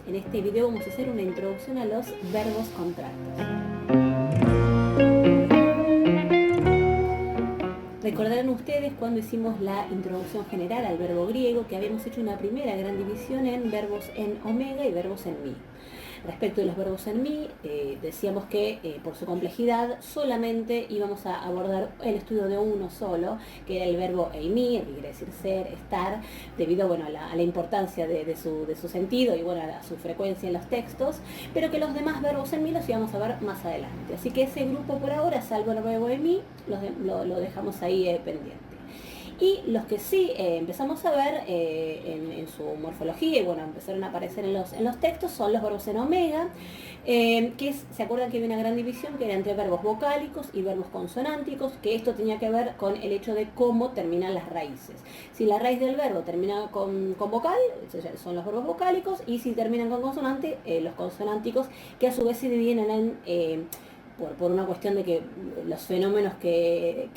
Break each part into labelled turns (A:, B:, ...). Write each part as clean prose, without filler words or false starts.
A: En este video vamos a hacer una introducción a los verbos contractos. Recordarán ustedes cuando hicimos la introducción general al verbo griego que habíamos hecho una primera gran división en verbos en omega y verbos en mi. Respecto de los verbos en mi, decíamos que por su complejidad solamente íbamos a abordar el estudio de uno solo, que era el verbo eimi, que quiere decir ser, estar, debido a la importancia de su sentido y a su frecuencia en los textos, pero que los demás verbos en mi los íbamos a ver más adelante. Así que ese grupo por ahora, salvo el verbo eimi, lo dejamos ahí pendiente. Y los que sí empezamos a ver en su morfología y empezaron a aparecer en los textos son los verbos en omega, ¿se acuerdan que había una gran división que era entre verbos vocálicos y verbos consonánticos? Que esto tenía que ver con el hecho de cómo terminan las raíces. Si la raíz del verbo termina con vocal, son los verbos vocálicos, y si terminan con consonante, los consonánticos, que a su vez se dividen en por una cuestión de que los fenómenos que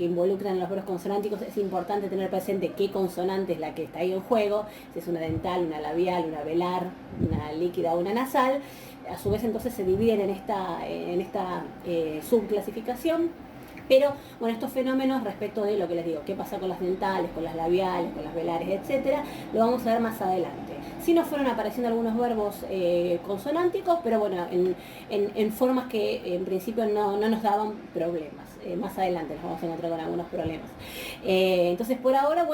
A: involucran los verbos consonánticos es importante tener presente qué consonante es la que está ahí en juego, si es una dental, una labial, una velar, una líquida o una nasal. A su vez entonces se dividen en esta subclasificación. Pero estos fenómenos respecto de lo que les digo, qué pasa con las dentales, con las labiales, con las velares, etcétera, lo vamos a ver más adelante. Sí nos fueron apareciendo algunos verbos consonánticos, pero en formas que en principio no nos daban problemas. Más adelante nos vamos a encontrar con algunos problemas. Entonces por ahora,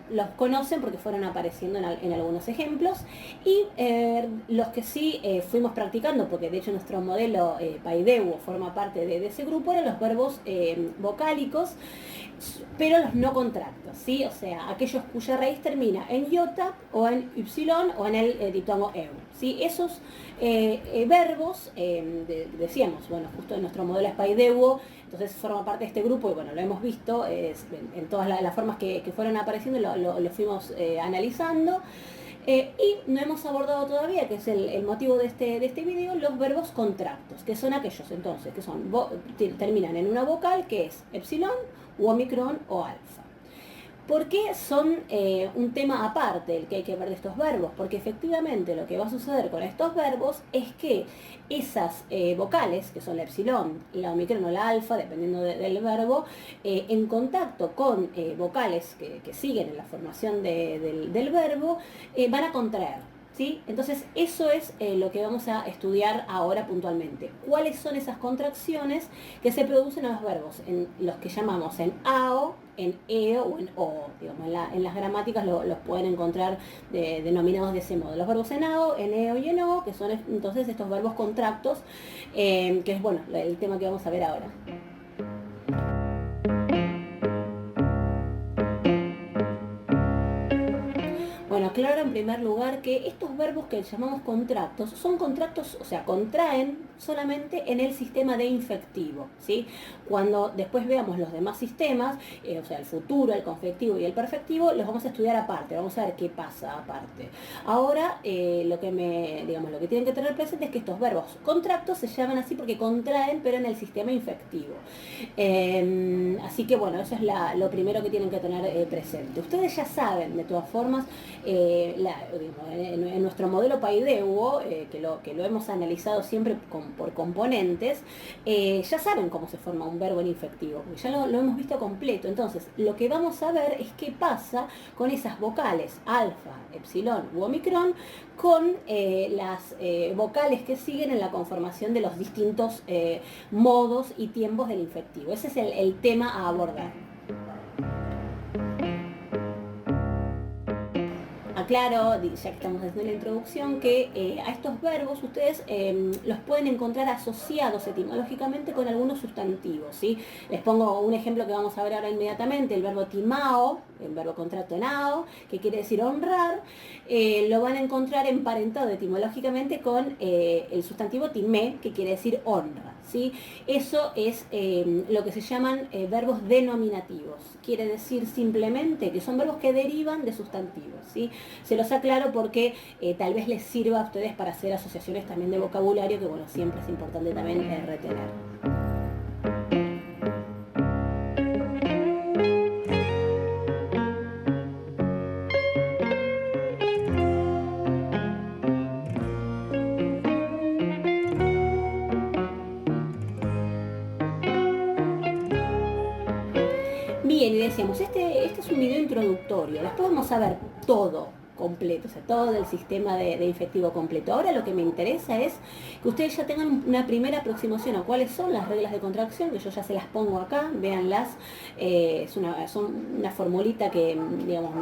A: los conocen porque fueron apareciendo en algunos ejemplos, y los que sí fuimos practicando, porque de hecho nuestro modelo Paideu forma parte de ese grupo, eran los verbos vocálicos, pero los no contractos, ¿sí? O sea, aquellos cuya raíz termina en iota o en ypsilon o en el diptongo eu, ¿sí? Esos verbos, decíamos, justo en nuestro modelo es Paideu, entonces forma parte de este grupo y lo hemos visto en todas las formas que fueron apareciendo, lo fuimos analizando. Y no hemos abordado todavía, que es el motivo de este video, los verbos contractos, que son aquellos entonces que terminan en una vocal, que es epsilon, u omicron o alfa. ¿Por qué son un tema aparte el que hay que ver de estos verbos? Porque efectivamente lo que va a suceder con estos verbos es que esas vocales, que son la epsilon, la omicron o la alfa, dependiendo del verbo, en contacto con vocales que siguen en la formación del verbo, van a contraer. ¿Sí? Entonces eso es lo que vamos a estudiar ahora puntualmente. ¿Cuáles son esas contracciones que se producen en los verbos? En los que llamamos en AO, en EO o en O. Digamos, en las gramáticas los pueden encontrar denominados de ese modo. Los verbos en AO, en EO y en O, que son entonces estos verbos contractos, que es el tema que vamos a ver ahora. Aclaro en primer lugar que estos verbos que llamamos contractos son contractos, o sea, contraen solamente en el sistema de infectivo, ¿sí? Cuando después veamos los demás sistemas, o sea, el futuro, el confectivo y el perfectivo, los vamos a estudiar aparte, vamos a ver qué pasa aparte. Ahora, lo que tienen que tener presente es que estos verbos contractos se llaman así porque contraen, pero en el sistema infectivo. Así que eso es lo primero que tienen que tener presente. Ustedes ya saben, de todas formas, en nuestro modelo Paideu, que lo hemos analizado siempre por componentes, ya saben cómo se forma un verbo en infectivo, porque ya lo hemos visto completo. Entonces, lo que vamos a ver es qué pasa con esas vocales alfa, epsilon u omicron, con las vocales que siguen en la conformación de los distintos modos y tiempos del infectivo. Ese es el tema a abordar. Aclaro, ya que estamos haciendo la introducción, que a estos verbos ustedes los pueden encontrar asociados etimológicamente con algunos sustantivos, ¿sí? Les pongo un ejemplo que vamos a ver ahora inmediatamente, el verbo timao, el verbo contracto nao, que quiere decir honrar, lo van a encontrar emparentado etimológicamente con el sustantivo timé, que quiere decir honra, ¿sí? Eso es lo que se llaman verbos denominativos. Quiere decir simplemente que son verbos que derivan de sustantivos, ¿sí? Se los aclaro porque tal vez les sirva a ustedes para hacer asociaciones también de vocabulario, que siempre es importante también retener. Bien, y decíamos, este es un video introductorio, después vamos a ver todo completo, o sea, todo el sistema de infectivo completo. Ahora lo que me interesa es que ustedes ya tengan una primera aproximación a cuáles son las reglas de contracción, que yo ya se las pongo acá, véanlas, son una formulita que, digamos,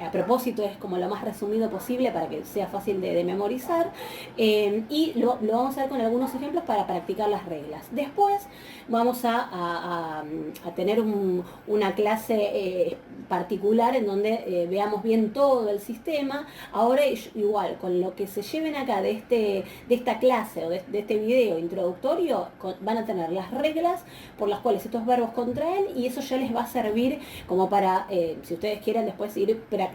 A: a propósito es como lo más resumido posible para que sea fácil de memorizar, y lo vamos a ver con algunos ejemplos para practicar las reglas. Después vamos a tener una clase particular en donde veamos bien todo el sistema. Ahora igual, con lo que se lleven acá de esta clase o de este video introductorio, van a tener las reglas por las cuales estos verbos contraen, y eso ya les va a servir como para, si ustedes quieren después ir practicando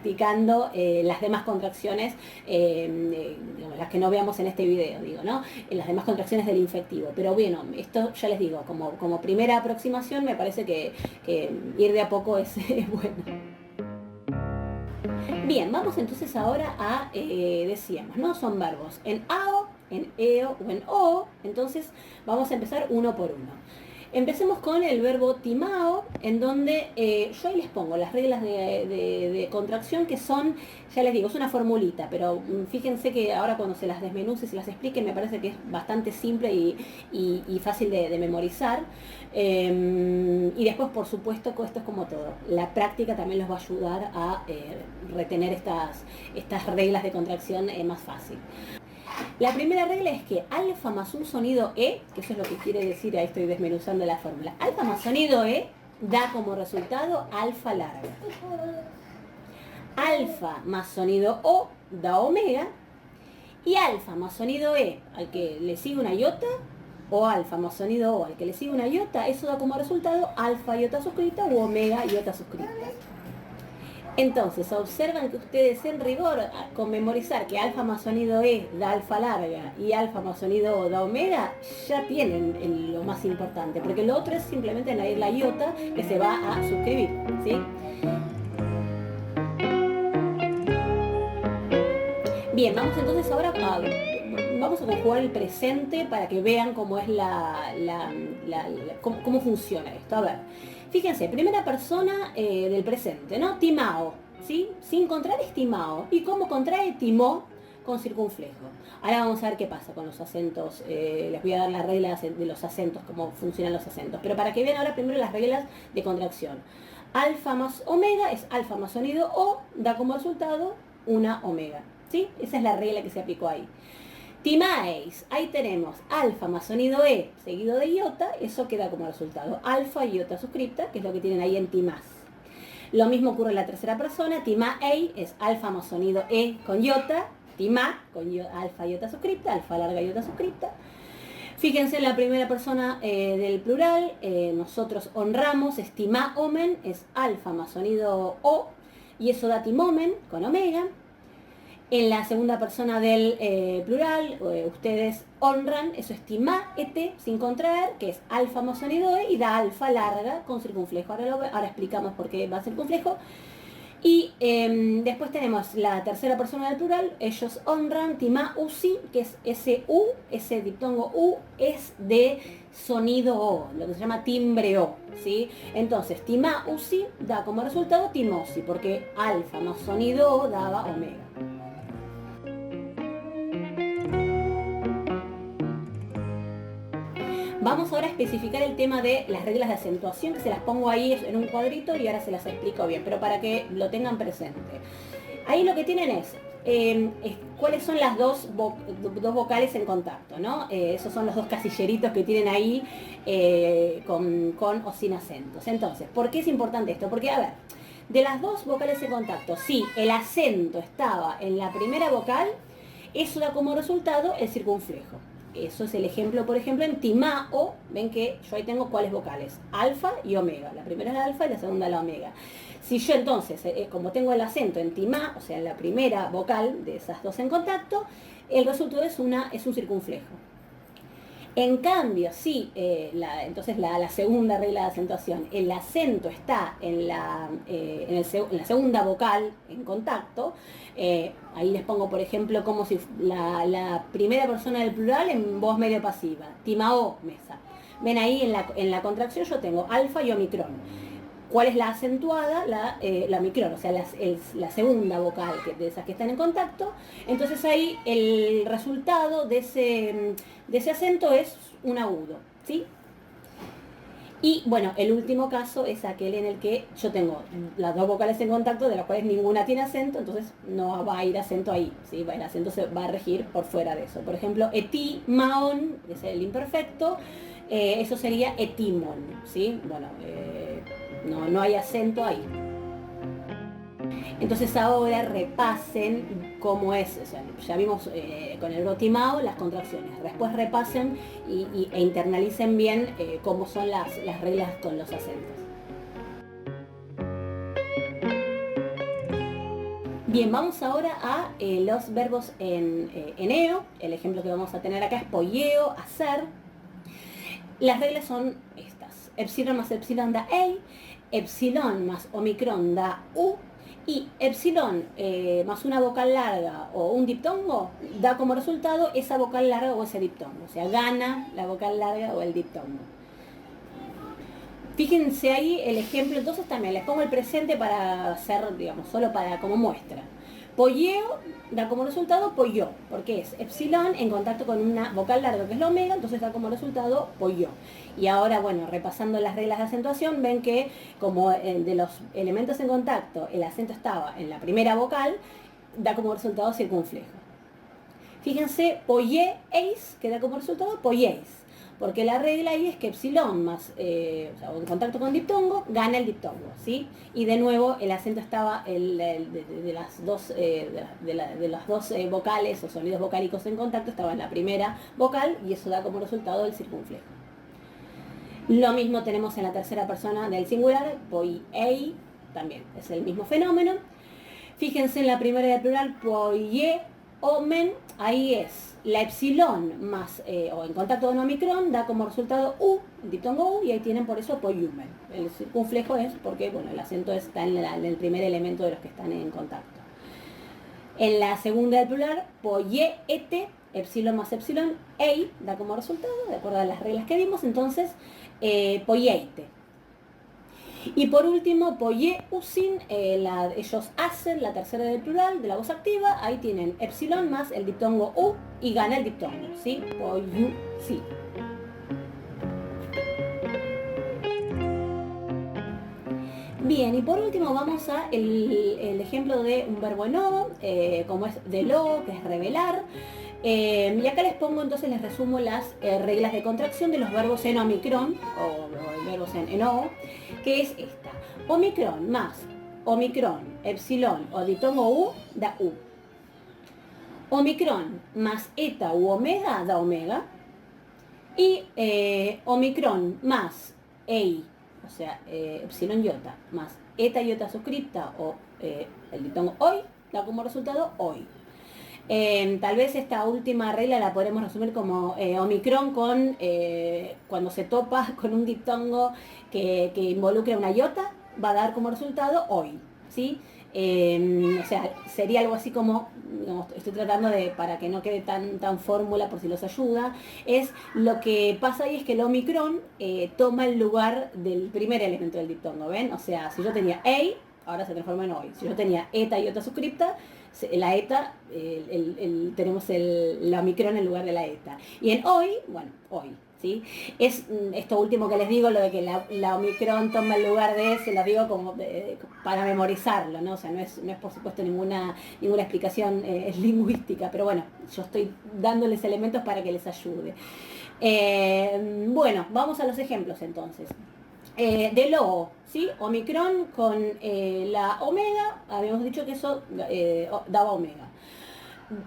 A: las demás contracciones, digamos, las que no veamos en este video, digo, ¿no? Las demás contracciones del infectivo. Pero bueno, esto ya les digo, como primera aproximación me parece que ir de a poco es bueno. Bien, vamos entonces ahora a, decíamos, ¿no? Son verbos en AO, en EO o en O, entonces vamos a empezar uno por uno. Empecemos con el verbo timao, en donde yo ahí les pongo las reglas de contracción, que son, ya les digo, es una formulita, pero fíjense que ahora cuando se las desmenuce y se las explique, me parece que es bastante simple y fácil de memorizar. Y después, por supuesto, esto es como todo, la práctica también los va a ayudar a retener estas reglas de contracción más fácil. La primera regla es que alfa más un sonido E, que eso es lo que quiere decir, ahí estoy desmenuzando la fórmula, alfa más sonido E da como resultado alfa larga. Alfa más sonido O da omega, y alfa más sonido E al que le sigue una iota, o alfa más sonido O al que le sigue una iota, eso da como resultado alfa iota suscrita u omega iota suscrita. Entonces, observan que ustedes en rigor, con memorizar que alfa más sonido E da alfa larga y alfa más sonido O da omega, ya tienen lo más importante, porque lo otro es simplemente añadir la iota que se va a suscribir, ¿sí? Bien, vamos entonces ahora vamos a conjugar el presente para que vean cómo es cómo funciona esto. A ver, fíjense, primera persona del presente, ¿no? Timao, ¿sí? Sin contraer es timao. ¿Y cómo contrae? Timó con circunflejo. Ahora vamos a ver qué pasa con los acentos. Les voy a dar las reglas de los acentos, cómo funcionan los acentos. Pero para que vean ahora primero las reglas de contracción. Alfa más omega es alfa más sonido O, da como resultado una omega, ¿sí? Esa es la regla que se aplicó ahí. Timaeis, ahí tenemos alfa más sonido E seguido de iota, eso queda como resultado alfa iota suscripta, que es lo que tienen ahí en timás. Lo mismo ocurre en la tercera persona, timaei es alfa más sonido E con iota, timá con alfa iota suscripta, alfa larga iota suscripta. Fíjense en la primera persona del plural, nosotros honramos, es timá omen, es alfa más sonido O, y eso da timomen con omega. En la segunda persona del plural, ustedes honran, eso es timá ete sin contraer, que es alfa más sonido E, y da alfa larga con circunflejo. Ahora explicamos por qué va circunflejo. Y después tenemos la tercera persona del plural, ellos honran, timá usi, que es ese U, ese diptongo U, es de sonido O, lo que se llama timbre O, ¿sí? Entonces, timá usi da como resultado timosi, porque alfa más sonido O daba omega. Vamos ahora a especificar el tema de las reglas de acentuación, que se las pongo ahí en un cuadrito y ahora se las explico bien, pero para que lo tengan presente. Ahí lo que tienen es cuáles son las dos vocales en contacto, ¿no? Esos son los dos casilleritos que tienen ahí con o sin acentos. Entonces, ¿por qué es importante esto? Porque, a ver, de las dos vocales en contacto, si el acento estaba en la primera vocal, eso da como resultado el circunflejo. Eso es el ejemplo, por ejemplo, en timao, ven que yo ahí tengo cuáles vocales, alfa y omega. La primera es la alfa y la segunda la omega. Si yo entonces, como tengo el acento en timá, o sea, en la primera vocal de esas dos en contacto, el resultado es un circunflejo. En cambio, si entonces la segunda regla de acentuación, el acento está en la segunda vocal en contacto, ahí les pongo, por ejemplo, como si la primera persona del plural en voz medio pasiva, timao mesa. Ven ahí en la contracción yo tengo alfa y omicron. ¿Cuál es la acentuada? La omicron, o sea, la segunda vocal de esas que están en contacto. Entonces ahí el resultado de ese acento es un agudo, ¿sí? Y bueno, el último caso es aquel en el que yo tengo las dos vocales en contacto, de las cuales ninguna tiene acento, entonces no va a ir acento ahí, ¿sí? El acento se va a regir por fuera de eso. Por ejemplo, eti, maon, que es el imperfecto, eso sería etimon, ¿sí? Bueno, no hay acento ahí. Entonces ahora repasen cómo es, o sea, ya vimos con el gotimao las contracciones, después repasen e internalicen bien cómo son las reglas con los acentos. Bien, vamos ahora a los verbos en eo. El ejemplo que vamos a tener acá es polleo, hacer. Las reglas son estas. Epsilon más epsilon da ei, epsilon más omicron da u, y epsilon más una vocal larga o un diptongo da como resultado esa vocal larga o ese diptongo. O sea, gana la vocal larga o el diptongo. Fíjense ahí el ejemplo, entonces también les pongo el presente para hacer, digamos, solo para como muestra. Polleo da como resultado polló, porque es epsilon en contacto con una vocal larga que es la omega, entonces da como resultado polló. Y ahora, bueno, repasando las reglas de acentuación, ven que como de los elementos en contacto el acento estaba en la primera vocal, da como resultado circunflejo. Fíjense, pollé-eis, que da como resultado polléis. Porque la regla ahí es que epsilon más, o sea, en contacto con diptongo, gana el diptongo, ¿sí? Y de nuevo el acento estaba de las dos vocales o sonidos vocálicos en contacto, estaba en la primera vocal y eso da como resultado el circunflejo. Lo mismo tenemos en la tercera persona del singular, poiei, también es el mismo fenómeno. Fíjense en la primera del plural, poie, omen, ahí es la epsilon más, o en contacto con omicron, da como resultado u, el diptongo u, y ahí tienen por eso poiumen. El circunflejo es porque, bueno, el acento está en el primer elemento de los que están en contacto. En la segunda del plural, poie, ete, epsilon más epsilon, ei, da como resultado, de acuerdo a las reglas que vimos, entonces, poieite. Y por último, poye usin, ellos hacen, la tercera del plural, de la voz activa, ahí tienen epsilon más el diptongo u y gana el diptongo, ¿sí? Poyu, sí. Bien, y por último vamos a el ejemplo de un verbo en o, como es de lo, que es revelar. Y acá les pongo, entonces les resumo las reglas de contracción de los verbos en omicron, o verbos en o, que es esta. Omicron más omicron, epsilon o diptongo u da u. Omicron más eta u omega da omega. Y omicron más ei, o sea, epsilon iota, más eta iota suscripta o el diptongo hoy, da como resultado hoy. Tal vez esta última regla la podremos resumir como omicron con cuando se topa con un diptongo que involucre una iota, va a dar como resultado hoy, ¿sí? O sea, sería algo así como, digamos, estoy tratando de, para que no quede tan fórmula por si los ayuda, es lo que pasa ahí es que el omicron toma el lugar del primer elemento del diptongo, ¿ven? O sea, si yo tenía ei, ahora se transforma en hoy. Si yo tenía eta y iota suscripta, la eta, tenemos la omicron en lugar de la eta. Y en hoy, bueno, hoy, ¿sí? Es esto último que les digo, lo de que la omicron toma el lugar de, se lo digo como para memorizarlo, ¿no? O sea, no es por supuesto ninguna explicación lingüística, pero bueno, yo estoy dándoles elementos para que les ayude. Bueno, vamos a los ejemplos entonces. De logo, ¿sí? Omicron con la omega, habíamos dicho que eso daba omega.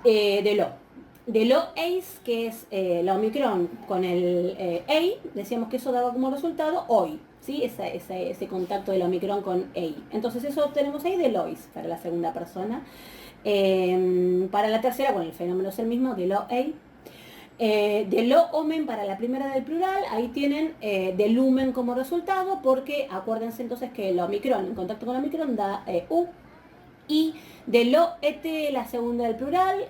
A: De lo eis, que es la omicron con el ei, decíamos que eso daba como resultado hoy, ¿sí? Ese contacto de la omicron con ei. Entonces eso obtenemos ahí de lois para la segunda persona. Para la tercera, bueno, el fenómeno es el mismo, de lo ei. De lo omen para la primera del plural, ahí tienen de lumen como resultado, porque acuérdense entonces que el omicron en contacto con el omicron da u. Y de lo ete, la segunda del plural,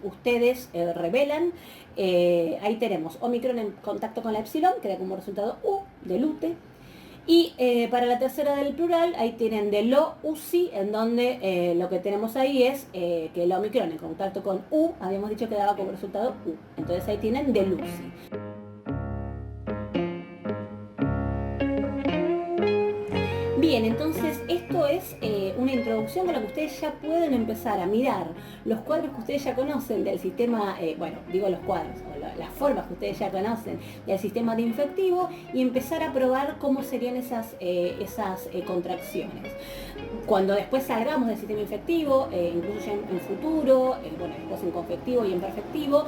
A: ustedes revelan, ahí tenemos omicron en contacto con la epsilon, que da como resultado u, de lute. Y para la tercera del plural, ahí tienen de lo, u, si, en donde lo que tenemos ahí es que el Omicron en contacto con U, habíamos dicho que daba como resultado U. Entonces ahí tienen de Lucy. Bien, entonces esto es una introducción con la que ustedes ya pueden empezar a mirar los cuadros que ustedes ya conocen del sistema, bueno, digo los cuadros, o las formas que ustedes ya conocen del sistema de infectivo y empezar a probar cómo serían esas contracciones. Cuando después salgamos del sistema infectivo, incluso ya en futuro, bueno, después en confectivo y en perfectivo,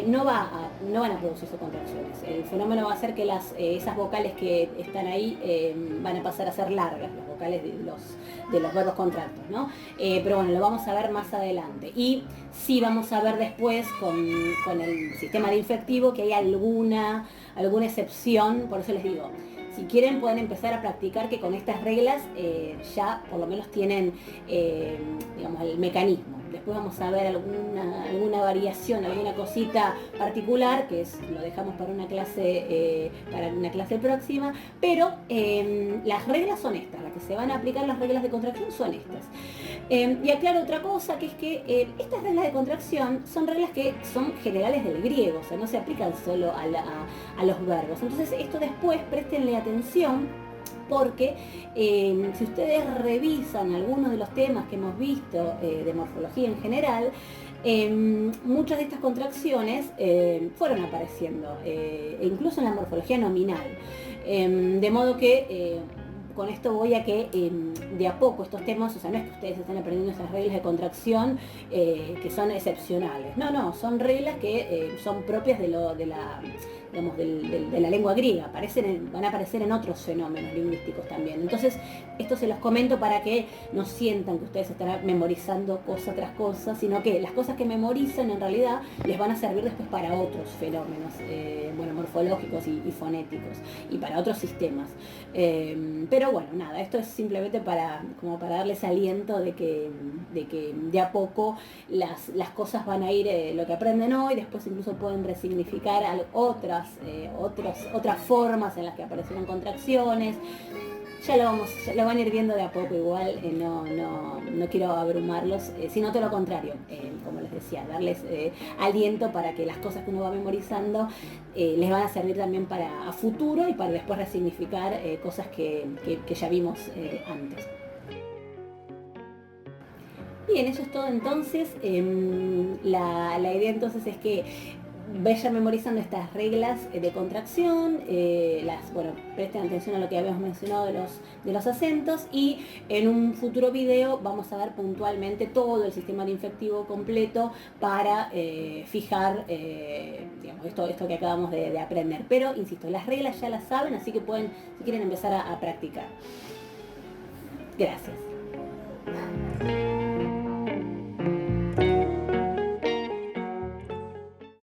A: no van a producirse contracciones. El fenómeno va a ser que esas vocales que están ahí van a pasar a ser largas, las vocales de los verbos contractos, ¿no? Pero bueno, lo vamos a ver más adelante. Y sí vamos a ver después con el sistema de infectivo que hay alguna excepción, por eso les digo, si quieren pueden empezar a practicar que con estas reglas ya por lo menos tienen digamos, el mecanismo. Después vamos a ver alguna variación, alguna cosita particular, que lo dejamos para una clase próxima, pero las reglas son estas, las que se van a aplicar las reglas de contracción son estas. Y aclaro otra cosa, que es que estas reglas de contracción son reglas que son generales del griego, o sea, no se aplican solo a los verbos. Entonces esto después préstenle atención, porque si ustedes revisan algunos de los temas que hemos visto de morfología en general, muchas de estas contracciones fueron apareciendo, incluso en la morfología nominal. De modo que con esto voy a que de a poco estos temas, o sea, no es que ustedes estén aprendiendo esas reglas de contracción que son excepcionales, no, son reglas que son propias de la lengua griega, van a aparecer en otros fenómenos lingüísticos también. Entonces, esto se los comento para que no sientan que ustedes estarán memorizando cosa tras cosa, sino que las cosas que memorizan en realidad les van a servir después para otros fenómenos, bueno, morfológicos y fonéticos, y para otros sistemas. Pero bueno, nada, esto es simplemente como para darles aliento de que de a poco las cosas van a ir, lo que aprenden hoy, después incluso pueden resignificar otras formas en las que aparecieron contracciones. Ya lo van a ir viendo de a poco igual, no quiero abrumarlos, sino todo lo contrario, como les decía, darles aliento para que las cosas que uno va memorizando les van a servir también a futuro y para después resignificar cosas que ya vimos antes. Bien, eso es todo entonces. La idea entonces es que vayan memorizando estas reglas de contracción, bueno, presten atención a lo que habíamos mencionado de los acentos, y en un futuro video vamos a ver puntualmente todo el sistema de infectivo completo para fijar digamos, esto que acabamos de aprender. Pero, insisto, las reglas ya las saben, así que pueden, si quieren, empezar a practicar. Gracias.